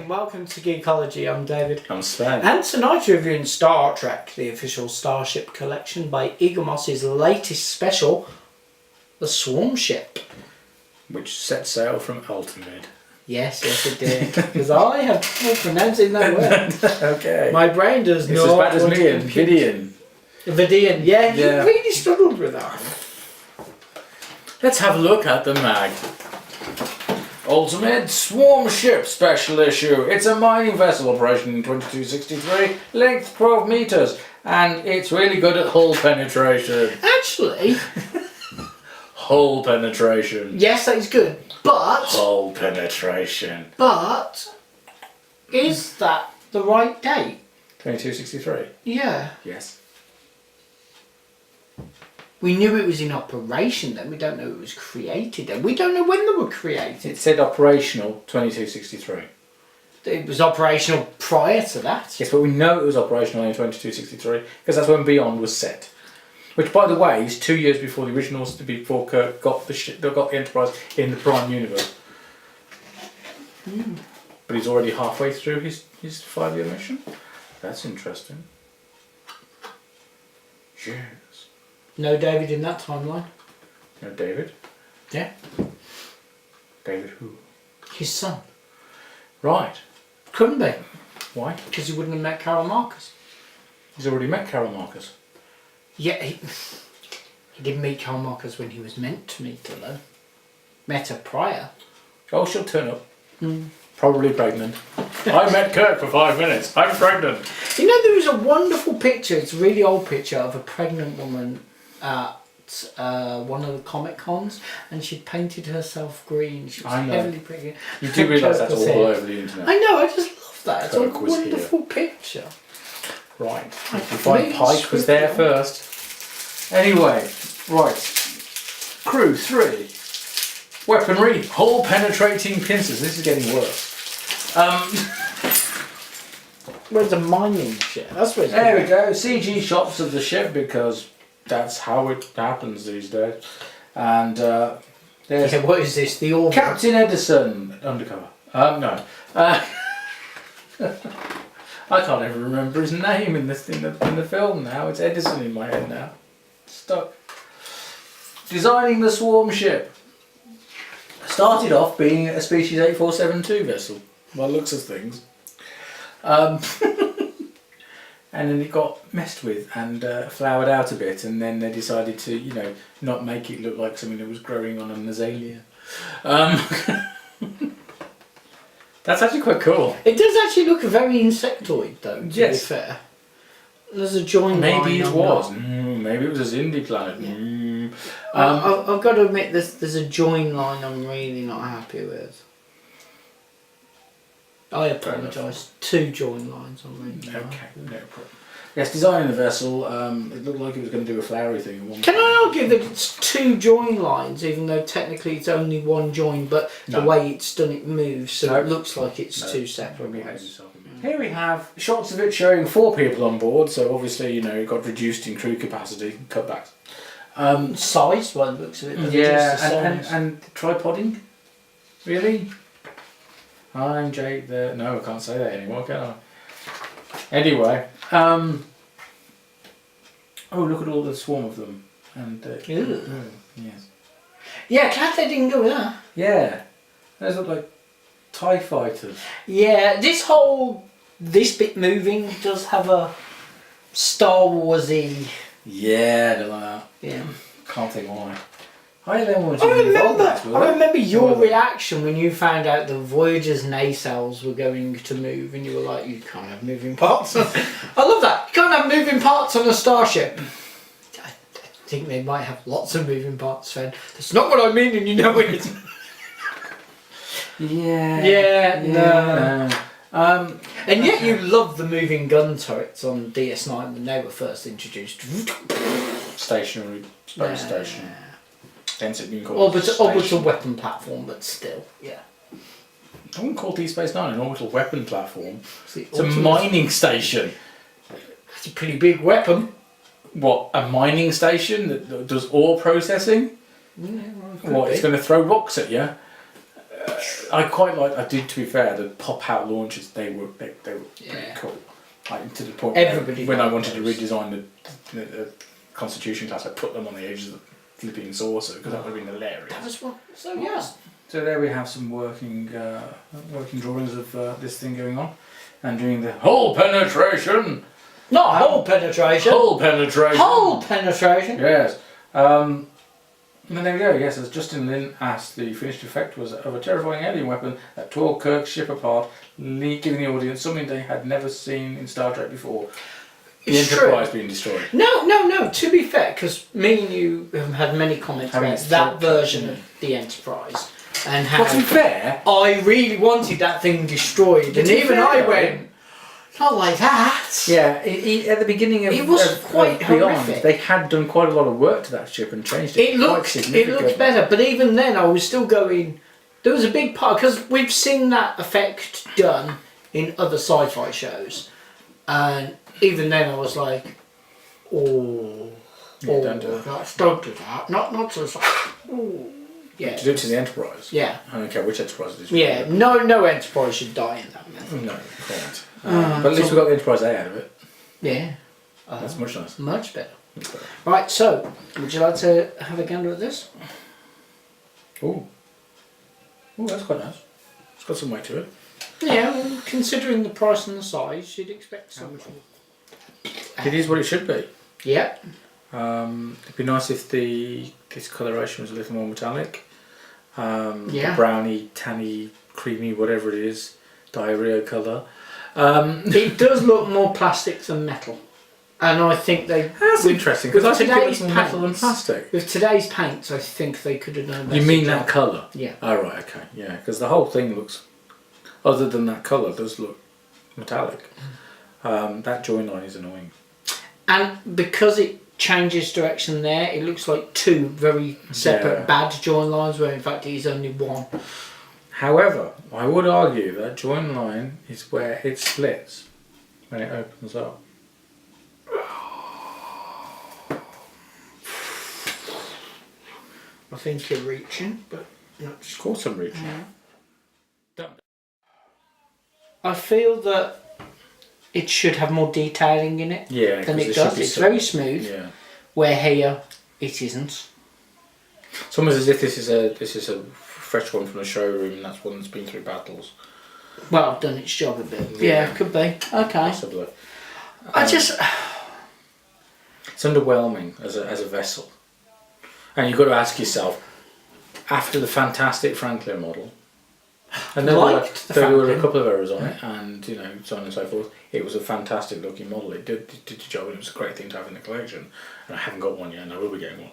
and welcome to Geekology. I'm David. I'm Sven. And tonight we're reviewing Star Trek, the official Starship collection by Eaglemoss's latest special, the Swarm Ship. Which set sail from Altamid. Yes, it did. Because I have trouble pronouncing that word. Okay. My brain does it's not. as bad as me and Vidian. Vidian, yeah, you really struggled with that. Let's have a look at the mag. Altamid Swarm Ship Special Issue. It's a mining vessel operation in 2263, length 12 meters, and it's really good at hull penetration. Actually, Hull penetration. yes, that is good, but Hull penetration. But is that the right date? 2263. Yeah. Yes. We knew it was in operation then, we don't know it was created then. We don't know when they were created. It said operational 2263. It was operational prior to that. Yes, but we know it was operational in 2263 because that's when Beyond was set. Which, by the way, is 2 years before the originals, before Kirk got the Enterprise in the Prime Universe. But he's already halfway through his 5-year mission. That's interesting. Yes. No David in that timeline. No David? Yeah. David who? His son. Right. Couldn't be. Why? Because he wouldn't have met Carol Marcus. He's already met Carol Marcus. Yeah, he didn't meet Carol Marcus when he was meant to meet her though. Met her prior. Oh, she'll turn up. Probably pregnant. I met Kirk for 5 minutes. I'm pregnant. You know, there was a wonderful picture, it's a really old picture of a pregnant woman at one of the Comic Cons, and she'd painted herself green. She was heavily pregnant. You do realise that's all over the internet. I know, I just love that. It's Kirk a was wonderful picture. Right. You find Pike was there first. Anyway, right. Crew 3. Weaponry, hull penetrating pincers. This is getting worse. Where's the mining ship? That's where it's There we going. go. CG shots of the ship because that's how it happens these days. And there's Yeah, what is this? The Orville? Captain Edison undercover. No. I can't even remember his name in the film now. It's Edison in my head now. Stuck. Designing the Swarm Ship. Started off being a species 8472 vessel, by the looks of things. And then it got messed with and flowered out a bit, and then they decided to, you know, not make it look like something that was growing on an azalea. That's actually quite cool. It does actually look very insectoid though, to Yes. be fair. There's a join line. Maybe it on was. that. Maybe it was a Zindi planet. Yeah. I've got to admit, there's a join line I'm really not happy with. I apologise. 2 join lines I'm really not Okay, happy with. no problem. Yes, designing the vessel, it looked like it was going to do a flowery thing at one Can point. I argue that it's 2 join lines, even though technically it's only 1 join, but the way it's done it moves, so it looks like it's 2 separate ones. Here we have shots of it showing 4 people on board, so obviously, you know, it got reduced in crew capacity, cutbacks. Size, by the looks of it. Yeah, and tripoding? Really? I'm Jake the... No, I can't say that anymore, can I? Anyway, oh, look at all the swarm of them. And yes. Yeah, glad they didn't go with that. Yeah, those look like TIE fighters. Yeah, this bit moving does have a Star Warsy. Yeah, I don't like that. Yeah. Can't think why. I remember your reaction when you found out the Voyager's nacelles were going to move, and you were like, "You can't have moving parts." I love that. You can't have moving parts on a starship. I think they might have lots of moving parts, Sven. That's not what I mean, and you know it. No. And yet you love the moving gun turrets on DS9 when they were first introduced. Stationary space station. Hence it being called orbital weapon platform, but still, yeah. I wouldn't call Deep Space Nine an orbital weapon platform. It's a ultimate mining station. It's a pretty big weapon. What, a mining station that does ore processing? Yeah, well, What, it's going to throw rocks at you? I quite like. I did, to be fair, the pop-out launches. They were pretty cool. Like, to the point when I wanted to redesign the Constitution class, I put them on the edges of the flipping saucer because that would have been hilarious. That was one. So yeah. So there we have some working drawings of this thing going on, and doing the hole penetration. Not hole penetration. Hole penetration. Hole penetration. Yes. And there we go. Yes, as Justin Lin asked, the finished effect was of a terrifying alien weapon that tore Kirk's ship apart, giving the audience something they had never seen in Star Trek before. The Enterprise being destroyed. No. To be fair, because me and you have had many comments about that version of the Enterprise, and how. But to be fair, I really wanted that thing destroyed, and even I went, not like that. Yeah, at the beginning of it was quite horrific. They had done quite a lot of work to that ship and changed it. It looks better, but even then, I was still going. There was a big part because we've seen that effect done in other sci-fi shows, and even then, I was like, don't do that. Don't do that. Not to the yeah. To do it to the Enterprise. Yeah. I don't care which Enterprise it is. Yeah. No Enterprise should die in that method. No, can't. But at least we got the Enterprise A out of it. Yeah. That's much nicer. Much better. Right, so, would you like to have a gander at this? Oh, that's quite nice. It's got some weight to it. Yeah, well, considering the price and the size, you'd expect some. It is what it should be. Yep. It'd be nice if this coloration was a little more metallic. Yeah. The browny, tanny, creamy, whatever it is, diarrhea colour. It does look more plastic than metal, and I think they. That's interesting because I think it looks more metal than plastic. With today's paints, I think they could have done better. You mean that colour? Yeah. Oh right, okay, yeah, because the whole thing looks, other than that colour, does look metallic. That join line is annoying. And because it changes direction there, it looks like two very separate bad join lines, where in fact it is only one. However, I would argue that join line is where it splits when it opens up. I think you're reaching, but Of course I'm reaching. Yeah. I feel that it should have more detailing in it than it does. It's very smooth. Yeah. Where here it isn't. It's almost as if this is a fresh one from the showroom, and that's one that's been through battles. Well, done its job a bit. Yeah, could be. Okay. Possibly. It's underwhelming as a vessel, and you've got to ask yourself, after the fantastic Franklin model, and there were a couple of errors on it, and so on and so forth. It was a fantastic looking model. It did the job, and it was a great thing to have in the collection. And I haven't got one yet, and I will be getting one.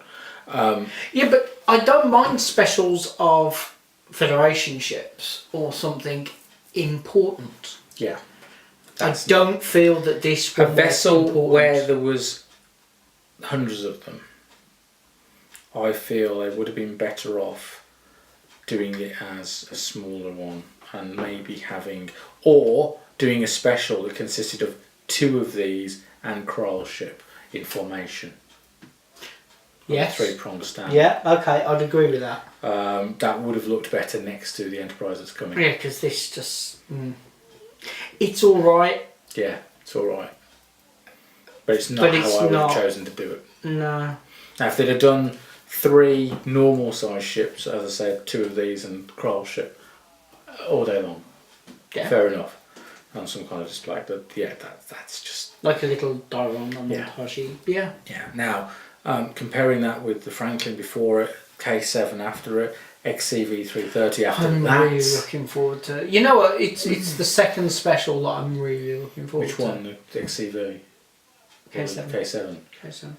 Yeah, but I don't mind specials of Federation ships or something important. Yeah. I don't feel that this was a vessel where there was hundreds of them. I feel they would have been better off doing it as a smaller one, and maybe doing a special that consisted of 2 of these and Krall's ship in formation. Yes. 3-pronged stand. Yeah, okay, I'd agree with that. That would have looked better next to the Enterprise that's coming. Yeah, because this just... It's alright. Yeah, it's alright. But it's not how I would have chosen to do it. No. Now, if they'd have done 3 normal size ships, as I said, 2 of these and Krall's ship, all day long. Yeah. Fair enough. On some kind of display, but yeah, that's just... Like a little diorama montage. Yeah. Yeah. Now, comparing that with the Franklin before it, K7 after it, XCV330 after I'm that. really looking forward to it. You know what? It's the second special that I'm really looking forward to. Which one? The XCV? K7. K7. K7.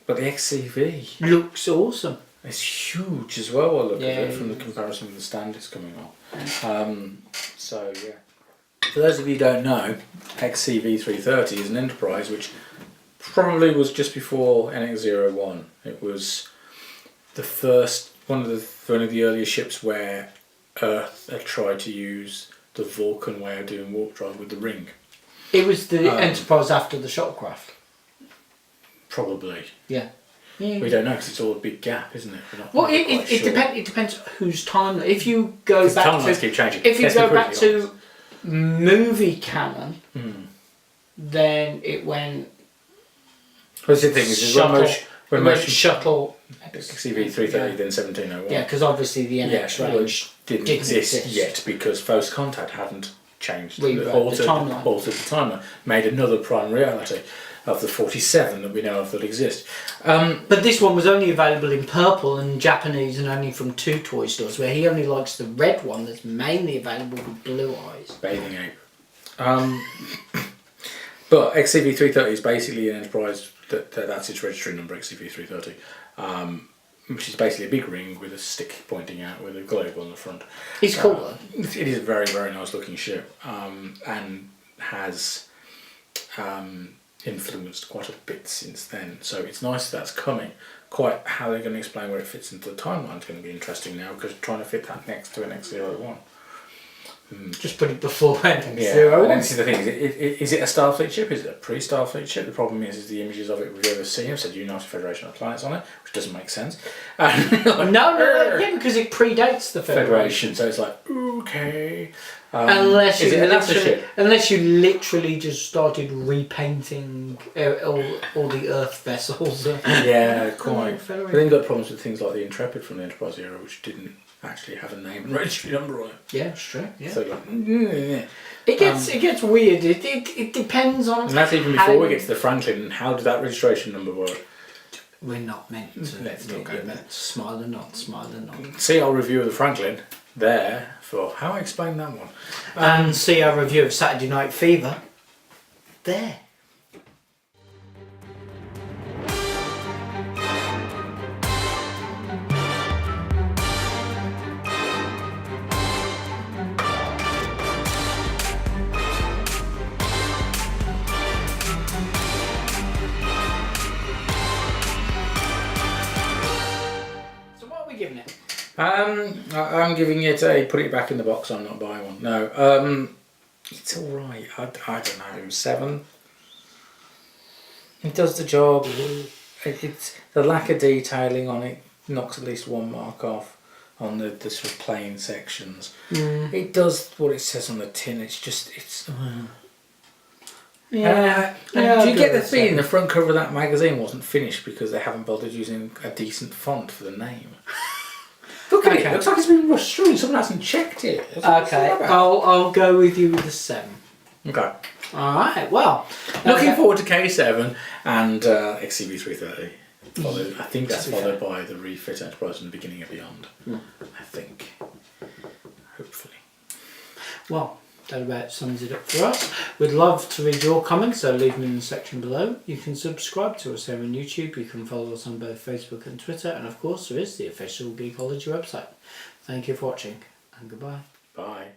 But the XCV looks awesome. It's huge as well. I look at it from the comparison with the stand it's coming on. So yeah. For those of you who don't know, XCV330 is an Enterprise which probably was just before NX-01. It was the first one of the earlier ships where Earth had tried to use the Vulcan way of doing warp drive with the ring. It was the Enterprise after the Shuttlecraft. Probably. Yeah. We don't know because it's all a big gap, isn't it? We're not Well, quite it sure. depends whose timeline. If you go back timelines to keep changing. if you Let's be go back brutally to movie canon, then it went. What's the thing is when motion shuttle. XCV330 then 1701. Yeah, because obviously the NX range didn't exist yet because First Contact hadn't changed, altered the timeline, made another prime reality of the 47 that we know of that exist. But this one was only available in purple and Japanese and only from 2 toy stores, where he only likes the red one that's mainly available with blue eyes. Bathing ape. But XCV330 is basically an Enterprise, that's its registry number, XCV330, which is basically a big ring with a stick pointing out with a globe on the front. It's cool though. It is a very, very nice looking ship, and has influenced quite a bit since then. So it's nice that's coming. Quite how they're going to explain where it fits into the timeline is going to be interesting now, because trying to fit that next to an X-01. Just put it before NX-01. Yeah, and this is the thing, is it a Starfleet ship? Is it a pre-Starfleet ship? The problem is the images of it we've ever seen have said United Federation of Planets on it, which doesn't make sense. No, yeah, because it predates the Federation. So it's like, okay. Unless you you literally just started repainting all the Earth vessels. Yeah, quite. But then you've got problems with things like the Intrepid from the Enterprise era, which didn't actually have a name and registry number on it. Yeah, it's true. Yeah. So like, it gets weird. It depends on. And that's even before we get to the Franklin. And how does that registration number work? We're not meant to. Let's not go there. Meant to smile and nod, smile and nod. See our review of the Franklin there for how I explain that one. And see our review of Saturday Night Fever there. Giving it? I'm giving it a put it back in the box. I'm not buying one. No, it's all right. I don't know, 7. It does the job. It's the lack of detailing on it knocks at least 1 mark off on the sort of plain sections. It does what it says on the tin. It's just do you get the feeling the front cover of that magazine wasn't finished because they haven't bothered using a decent font for the name? Look at it. It looks like it's been rushed through. Someone hasn't checked it. Okay, I'll go with you with the 7. Okay. All right. Well, looking forward to K7 and XCV330. I think that's followed by the refit Enterprise and the beginning of Beyond. I think. Hopefully. Well, that about sums it up for us. We'd love to read your comments, so leave them in the section below. You can subscribe to us here on YouTube. You can follow us on both Facebook and Twitter. And of course, there is the official Geekology website. Thank you for watching, and goodbye. Bye.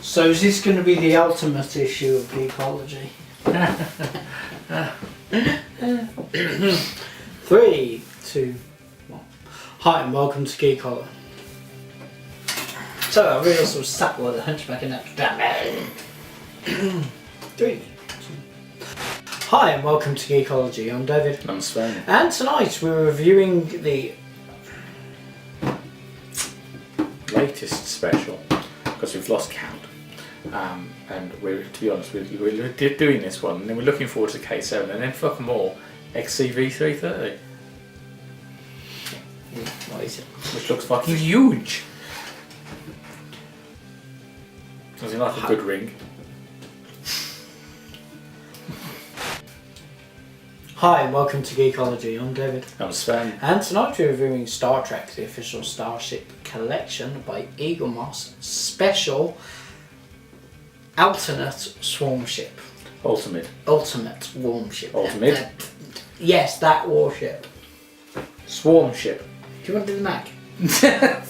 So is this going to be the ultimate issue of Geekology? 3, 2, 1. Hi and welcome to Geekology. So I realised I was sat by the hunchback and that. 3, 2. Hi and welcome to Geekology. I'm David. I'm Sven. And tonight we're reviewing the latest special because we've lost count. And we're, to be honest, we're doing this one, and then we're looking forward to K7, and then fuck them all, XCV330. What is it? Which looks fucking huge. Does it like a good ring? Hi and welcome to Geekology. I'm David. I'm Sven. And tonight we're reviewing Star Trek, the official Starship collection by Eaglemoss, special alternate swarm ship. Ultimate Warm ship. Ultimate? Yes, that warship. Swarm ship. Do you want to do the Mac? Yeah.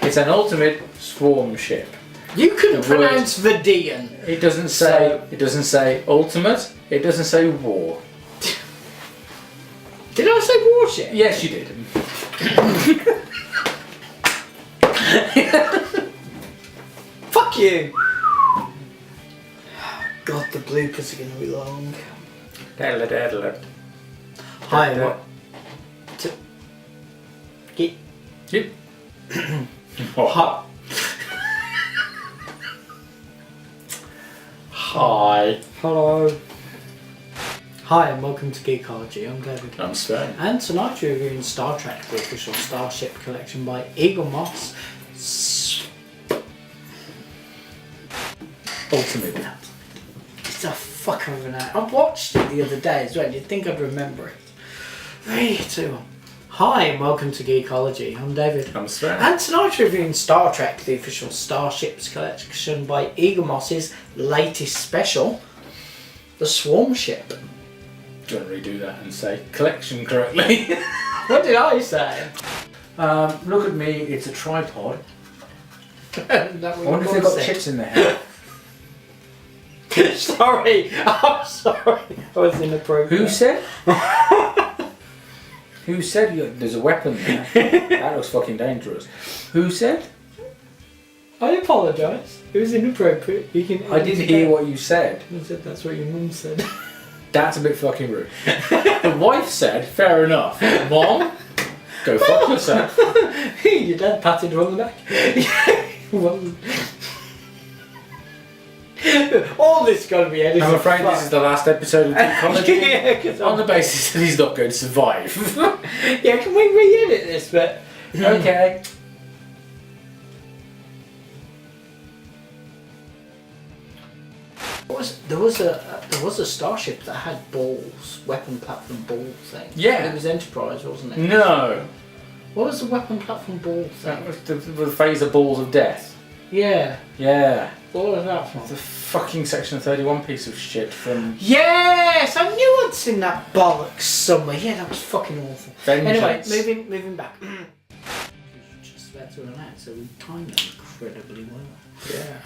It's an ultimate swarm ship. You can pronounce Vidian. It doesn't say ultimate, it doesn't say war. Did I say warship? Yes, you did. Fuck you! God, the bloopers are going to be long. Hi, what? Yep. Hi. Hi. Hello. Hi and welcome to Geekology. I'm David. I'm Sven. And tonight we're reviewing Star Trek, the official Starship collection by Eaglemoss. Altamid. It's a fucker of an act. I watched it the other day as well. You'd think I'd remember it. 3, 2, 1. Hi and welcome to Geekology. I'm David. I'm Sven. And tonight we're reviewing Star Trek, the official Starships collection by Eaglemoss's latest special, the Swarm Ship. Do you want to redo that and say collection correctly? What did I say? Look at me, it's a tripod. I I wonder if they've got chips in there. Sorry, I'm sorry. I was inappropriate. Who said? Who said there's a weapon there? That looks fucking dangerous. Who said? I apologise. It was inappropriate. You can. I didn't hear what you said. I said that's what your mum said. That's a bit fucking rude. The wife said, fair enough. Mom, go fuck yourself. Your dad patted her on the back. Well, all this got to be edited. I'm afraid this is the last episode of Geekology. Yeah, on the basis that he's not going to survive. Yeah, can we re-edit this bit? Okay. There was a starship that had balls, weapon platform ball thing. Yeah. It was Enterprise, wasn't it? No. What was the weapon platform ball thing? That was the phaser balls of death. Yeah. Yeah. What was that from? The fucking Section 31 piece of shit from Yes, I knew I'd seen that bollocks somewhere. Yeah, that was fucking awful. Vengeance. Anyway, moving back. Just about to run out, so we timed it incredibly well. Yeah.